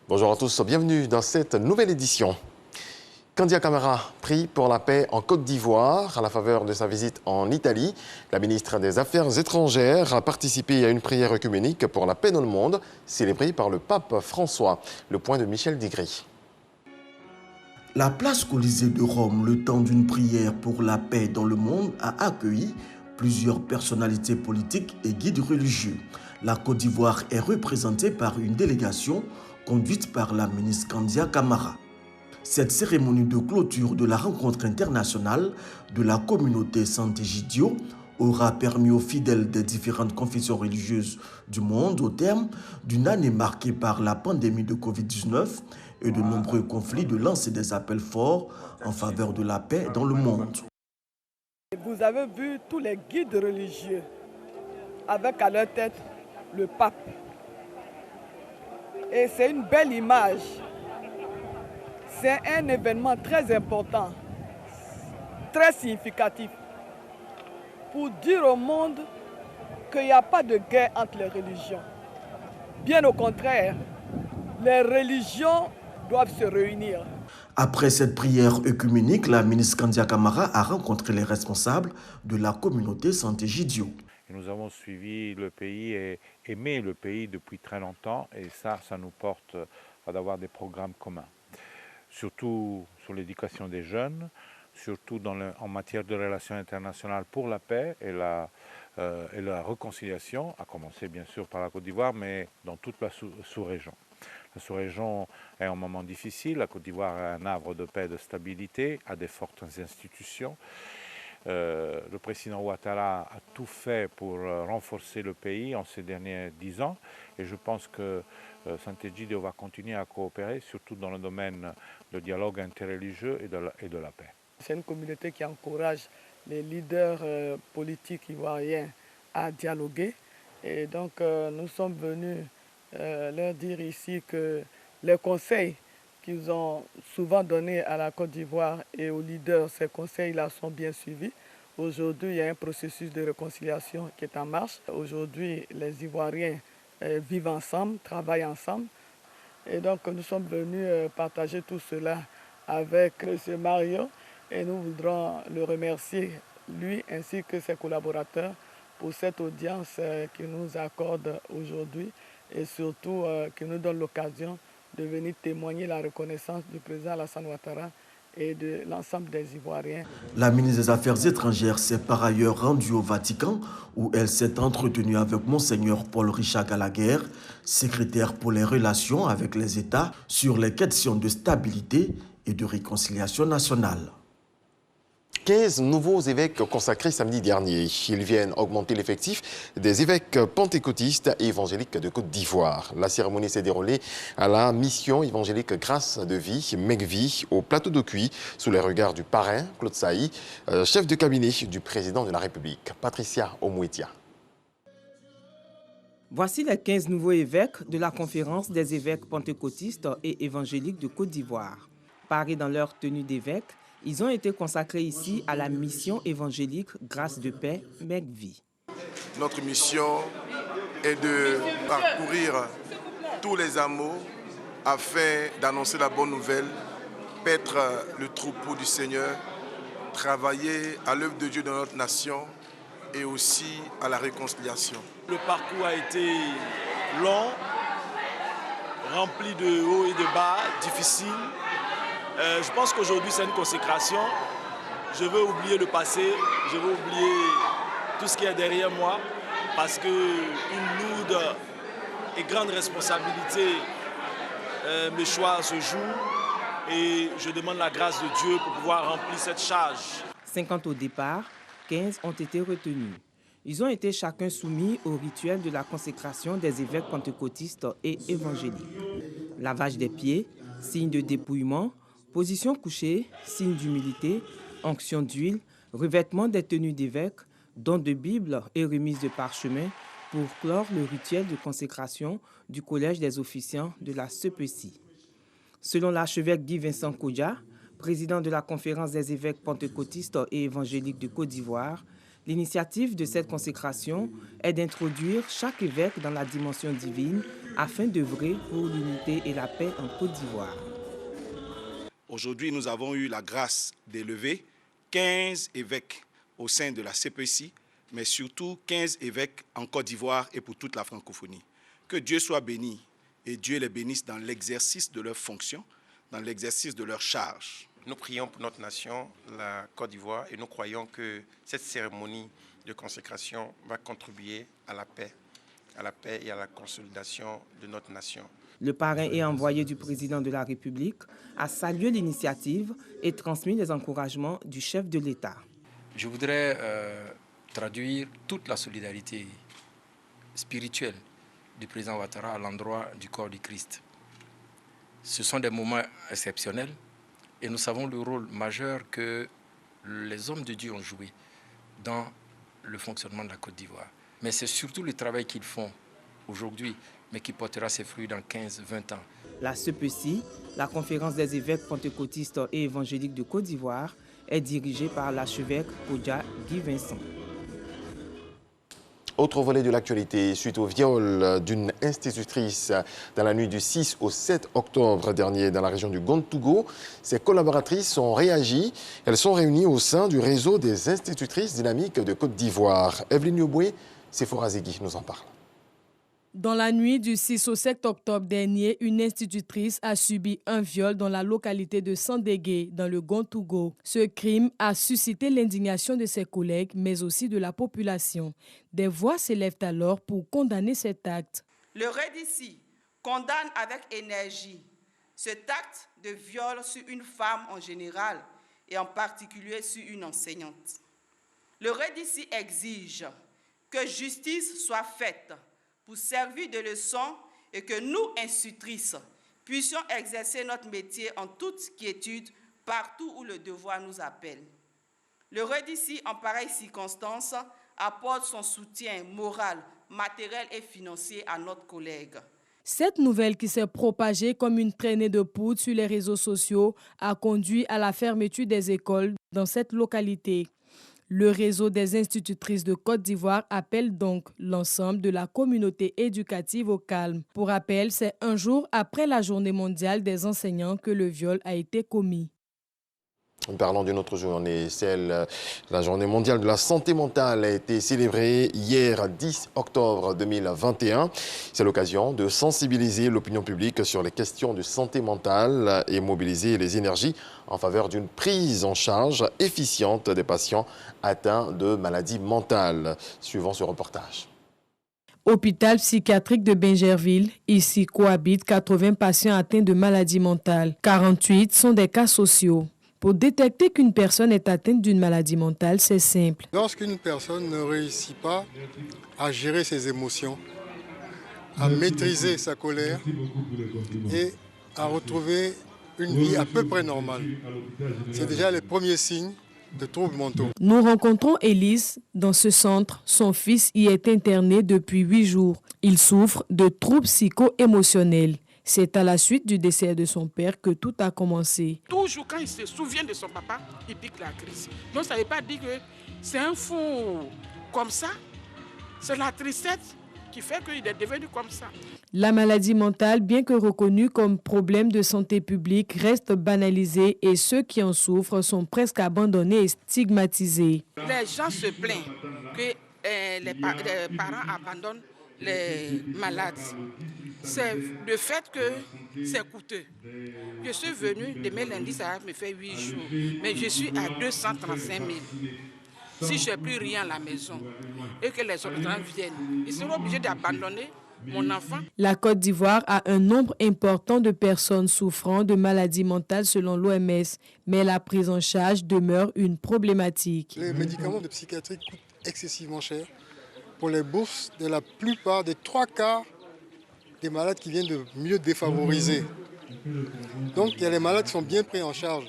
Bonjour à tous, bienvenue dans cette nouvelle édition. Kandia Camara prie pour la paix en Côte d'Ivoire à la faveur de sa visite en Italie. La ministre des Affaires étrangères a participé à une prière œcuménique pour la paix dans le monde, célébrée par le pape François. Le point de Michel Digri. La place Colisée de Rome, le temps d'une prière pour la paix dans le monde, a accueilli plusieurs personnalités politiques et guides religieux. La Côte d'Ivoire est représentée par une délégation conduite par la ministre Kandia Camara. Cette cérémonie de clôture de la rencontre internationale de la communauté Sant'Egidio aura permis aux fidèles des différentes confessions religieuses du monde, au terme d'une année marquée par la pandémie de Covid-19 et de nombreux conflits, de lancer des appels forts en faveur de la paix dans le monde. Vous avez vu tous les guides religieux avec à leur tête le pape. Et c'est une belle image. C'est un événement très important, très significatif, pour dire au monde qu'il n'y a pas de guerre entre les religions. Bien au contraire, les religions doivent se réunir. Après cette prière œcuménique, la ministre Kandia Camara a rencontré les responsables de la communauté Sant'Egidio. Nous avons suivi le pays et aimé le pays depuis très longtemps, et ça nous porte à avoir des programmes communs. Surtout sur l'éducation des jeunes, surtout en matière de relations internationales pour la paix et la réconciliation, à commencer bien sûr par la Côte d'Ivoire, mais dans toute la sous-région. La sous-région est un moment difficile, la Côte d'Ivoire est un havre de paix et de stabilité, a des fortes institutions. Le président Ouattara a tout fait pour renforcer le pays en ces derniers 10 ans, et je pense que Sant'Egidio va continuer à coopérer, surtout dans le domaine du dialogue interreligieux et de la paix. C'est une communauté qui encourage les leaders politiques ivoiriens à dialoguer, et donc nous sommes venus leur dire ici que les conseils qu'ils ont souvent donnés à la Côte d'Ivoire et aux leaders, ces conseils-là sont bien suivis. Aujourd'hui, il y a un processus de réconciliation qui est en marche. Aujourd'hui, les Ivoiriens vivent ensemble, travaillent ensemble. Et donc, nous sommes venus partager tout cela avec M. Mario, et nous voudrons le remercier, lui ainsi que ses collaborateurs, pour cette audience qu'il nous accorde aujourd'hui, et surtout qui nous donne l'occasion de venir témoigner la reconnaissance du président Alassane Ouattara et de l'ensemble des Ivoiriens. La ministre des Affaires étrangères s'est par ailleurs rendue au Vatican, où elle s'est entretenue avec Monseigneur Paul-Richard Gallagher, secrétaire pour les relations avec les États, sur les questions de stabilité et de réconciliation nationale. 15 nouveaux évêques consacrés samedi dernier. Ils viennent augmenter l'effectif des évêques pentecôtistes et évangéliques de Côte d'Ivoire. La cérémonie s'est déroulée à la mission évangélique Grâce de Vie, MEGVI, au plateau de Cuy, sous les regards du parrain, Claude Saï, chef de cabinet du président de la République, Patricia Omouetia. Voici les 15 nouveaux évêques de la conférence des évêques pentecôtistes et évangéliques de Côte d'Ivoire. Parés dans leur tenue d'évêque, ils ont été consacrés ici à la mission évangélique Grâce de paix, MEGVI. Notre mission est de parcourir tous les hameaux afin d'annoncer la bonne nouvelle, paître le troupeau du Seigneur, travailler à l'œuvre de Dieu dans notre nation et aussi à la réconciliation. Le parcours a été long, rempli de hauts et de bas, difficile. Je pense qu'aujourd'hui c'est une consécration. Je veux oublier le passé, je veux oublier tout ce qui est derrière moi, parce qu'une lourde et grande responsabilité me choisit ce jour, et je demande la grâce de Dieu pour pouvoir remplir cette charge. 50 au départ, 15 ont été retenus. Ils ont été chacun soumis au rituel de la consécration des évêques pentecôtistes et évangéliques. Lavage des pieds, signe de dépouillement, position couchée, signe d'humilité, onction d'huile, revêtement des tenues d'évêque, don de Bible et remise de parchemin pour clore le rituel de consécration du Collège des officiants de la CEPECI. Selon l'archevêque Guy Vincent Kodja, président de la Conférence des évêques pentecôtistes et évangéliques de Côte d'Ivoire, l'initiative de cette consécration est d'introduire chaque évêque dans la dimension divine afin d'œuvrer pour l'unité et la paix en Côte d'Ivoire. Aujourd'hui, nous avons eu la grâce d'élever 15 évêques au sein de la CPC, mais surtout 15 évêques en Côte d'Ivoire et pour toute la francophonie. Que Dieu soit béni et Dieu les bénisse dans l'exercice de leurs fonctions, dans l'exercice de leurs charges. Nous prions pour notre nation, la Côte d'Ivoire, et nous croyons que cette cérémonie de consécration va contribuer à la paix et à la consolidation de notre nation. Le parrain et envoyé du président de la République a salué l'initiative et transmis les encouragements du chef de l'État. Je voudrais traduire toute la solidarité spirituelle du président Ouattara à l'endroit du corps du Christ. Ce sont des moments exceptionnels et nous savons le rôle majeur que les hommes de Dieu ont joué dans le fonctionnement de la Côte d'Ivoire. Mais c'est surtout le travail qu'ils font aujourd'hui, mais qui portera ses fruits dans 15-20 ans. La CEPECI, la Conférence des évêques pentecôtistes et évangéliques de Côte d'Ivoire, est dirigée par l'archevêque Kodja Guy Vincent. Autre volet de l'actualité, suite au viol d'une institutrice dans la nuit du 6 au 7 octobre dernier dans la région du Gontougo, ses collaboratrices ont réagi. Elles sont réunies au sein du réseau des institutrices dynamiques de Côte d'Ivoire. Evelyne Yoboué, Sephora Zegui nous en parle. Dans la nuit du 6 au 7 octobre dernier, une institutrice a subi un viol dans la localité de Sandégué, dans le Gontougo. Ce crime a suscité l'indignation de ses collègues, mais aussi de la population. Des voix s'élèvent alors pour condamner cet acte. Le REDICI condamne avec énergie cet acte de viol sur une femme en général et en particulier sur une enseignante. Le REDICI exige que justice soit faite pour servir de leçon et que nous, institutrices, puissions exercer notre métier en toute quiétude partout où le devoir nous appelle. Le REDICI, en pareille circonstance, apporte son soutien moral, matériel et financier à notre collègue. Cette nouvelle qui s'est propagée comme une traînée de poudre sur les réseaux sociaux a conduit à la fermeture des écoles dans cette localité. Le réseau des institutrices de Côte d'Ivoire appelle donc l'ensemble de la communauté éducative au calme. Pour rappel, c'est un jour après la journée mondiale des enseignants que le viol a été commis. Parlons d'une autre journée, la journée mondiale de la santé mentale a été célébrée hier 10 octobre 2021. C'est l'occasion de sensibiliser l'opinion publique sur les questions de santé mentale et mobiliser les énergies en faveur d'une prise en charge efficiente des patients atteints de maladies mentales. Suivant ce reportage. Hôpital psychiatrique de Bingerville, ici cohabitent 80 patients atteints de maladies mentales. 48 sont des cas sociaux. Pour détecter qu'une personne est atteinte d'une maladie mentale, c'est simple. Lorsqu'une personne ne réussit pas à gérer ses émotions, à maîtriser sa colère et à retrouver une vie à peu près normale, c'est déjà les premiers signes de troubles mentaux. Nous rencontrons Élise dans ce centre. Son fils y est interné depuis 8 jours. Il souffre de troubles psycho-émotionnels. C'est à la suite du décès de son père que tout a commencé. Toujours quand il se souvient de son papa, il pique la crise. Donc ça ne veut pas dire que c'est un fou comme ça. C'est la tristesse qui fait qu'il est devenu comme ça. La maladie mentale, bien que reconnue comme problème de santé publique, reste banalisée et ceux qui en souffrent sont presque abandonnés et stigmatisés. Les gens se plaignent que les parents abandonnent les malades. C'est le fait que c'est coûteux. Je suis venue demain lundi, ça me fait 8 jours, mais je suis à 235 000. Si je n'ai plus rien à la maison et que les autres viennent, ils seront obligés d'abandonner mon enfant. La Côte d'Ivoire a un nombre important de personnes souffrant de maladies mentales selon l'OMS, mais la prise en charge demeure une problématique. Les médicaments de psychiatrie coûtent excessivement cher pour les bourses de la plupart des 3/4 des malades qui viennent de milieux défavorisés. Donc il y a les malades qui sont bien pris en charge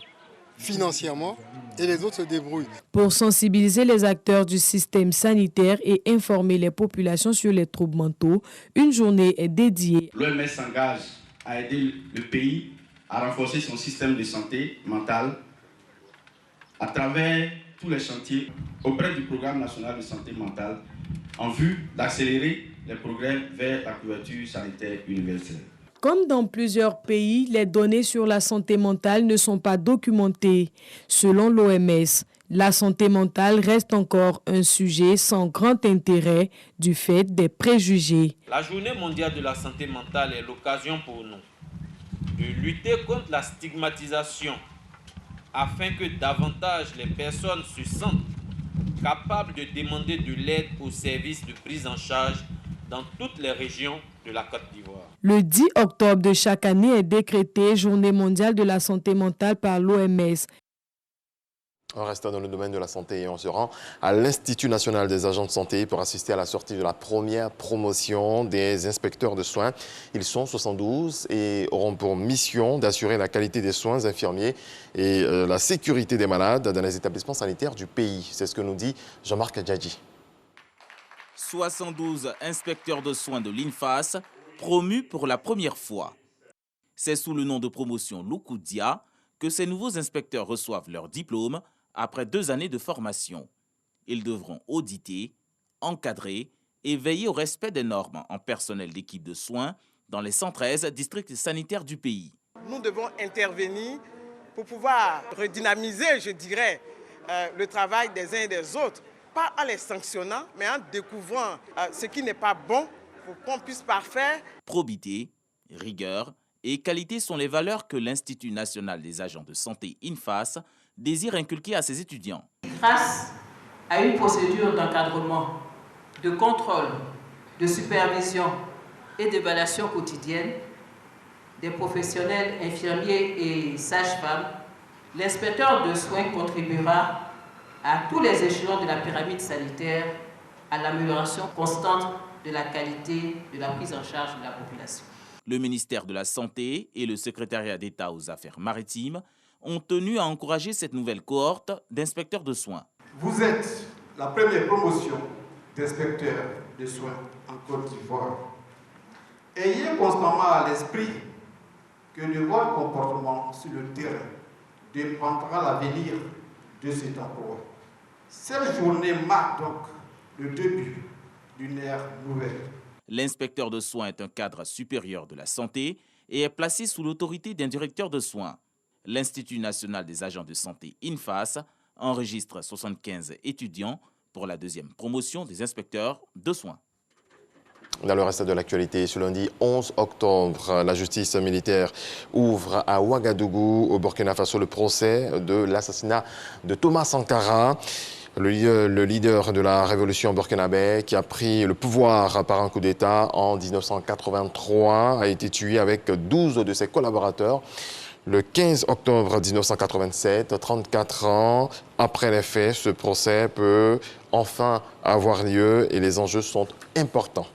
financièrement et les autres se débrouillent. Pour sensibiliser les acteurs du système sanitaire et informer les populations sur les troubles mentaux, une journée est dédiée. L'OMS s'engage à aider le pays à renforcer son système de santé mentale à travers tous les chantiers auprès du Programme national de santé mentale en vue d'accélérer les progrès vers la couverture sanitaire universelle. Comme dans plusieurs pays, les données sur la santé mentale ne sont pas documentées. Selon l'OMS, la santé mentale reste encore un sujet sans grand intérêt du fait des préjugés. La Journée mondiale de la santé mentale est l'occasion pour nous de lutter contre la stigmatisation afin que davantage les personnes se sentent capables de demander de l'aide aux services de prise en charge dans toutes les régions de la Côte d'Ivoire. Le 10 octobre de chaque année est décrété Journée mondiale de la santé mentale par l'OMS. On reste dans le domaine de la santé et on se rend à l'Institut national des agents de santé pour assister à la sortie de la première promotion des inspecteurs de soins. Ils sont 72 et auront pour mission d'assurer la qualité des soins infirmiers et la sécurité des malades dans les établissements sanitaires du pays. C'est ce que nous dit Jean-Marc Djadji. 72 inspecteurs de soins de l'INFAS promus pour la première fois. C'est sous le nom de promotion Loukoudia que ces nouveaux inspecteurs reçoivent leur diplôme après 2 années de formation. Ils devront auditer, encadrer et veiller au respect des normes en personnel d'équipe de soins dans les 113 districts sanitaires du pays. Nous devons intervenir pour pouvoir redynamiser, je dirais, le travail des uns et des autres, pas en les sanctionnant, mais en découvrant ce qui n'est pas bon pour qu'on puisse parfaire. Probité, rigueur et qualité sont les valeurs que l'Institut national des agents de santé INFAS désire inculquer à ses étudiants. Grâce à une procédure d'encadrement, de contrôle, de supervision et d'évaluation quotidienne des professionnels infirmiers et sages-femmes, l'inspecteur de soins contribuera à tous les échelons de la pyramide sanitaire à l'amélioration constante de la qualité de la prise en charge de la population. Le ministère de la Santé et le secrétariat d'État aux affaires maritimes ont tenu à encourager cette nouvelle cohorte d'inspecteurs de soins. Vous êtes la première promotion d'inspecteurs de soins en Côte d'Ivoire. Ayez constamment à l'esprit que de votre comportement sur le terrain dépendra l'avenir de cet emploi. Cette journée marque donc le début d'une ère nouvelle. L'inspecteur de soins est un cadre supérieur de la santé et est placé sous l'autorité d'un directeur de soins. L'Institut national des agents de santé INFAS enregistre 75 étudiants pour la 2e promotion des inspecteurs de soins. Dans le reste de l'actualité, ce lundi 11 octobre, la justice militaire ouvre à Ouagadougou, au Burkina Faso, le procès de l'assassinat de Thomas Sankara, le leader de la révolution burkinabé qui a pris le pouvoir par un coup d'État en 1983, a été tué avec 12 de ses collaborateurs. Le 15 octobre 1987, 34 ans après les faits, ce procès peut enfin avoir lieu et les enjeux sont importants.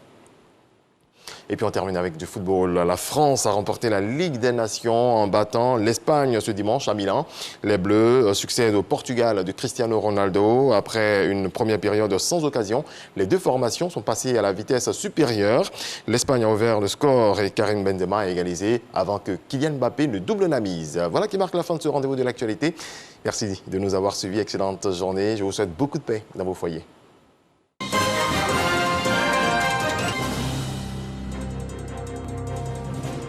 Et puis on termine avec du football. La France a remporté la Ligue des Nations en battant l'Espagne ce dimanche à Milan. Les Bleus succèdent au Portugal de Cristiano Ronaldo. Après une première période sans occasion, les deux formations sont passées à la vitesse supérieure. L'Espagne a ouvert le score et Karim Benzema a égalisé avant que Kylian Mbappé ne double la mise. Voilà qui marque la fin de ce rendez-vous de l'actualité. Merci de nous avoir suivis. Excellente journée. Je vous souhaite beaucoup de paix dans vos foyers.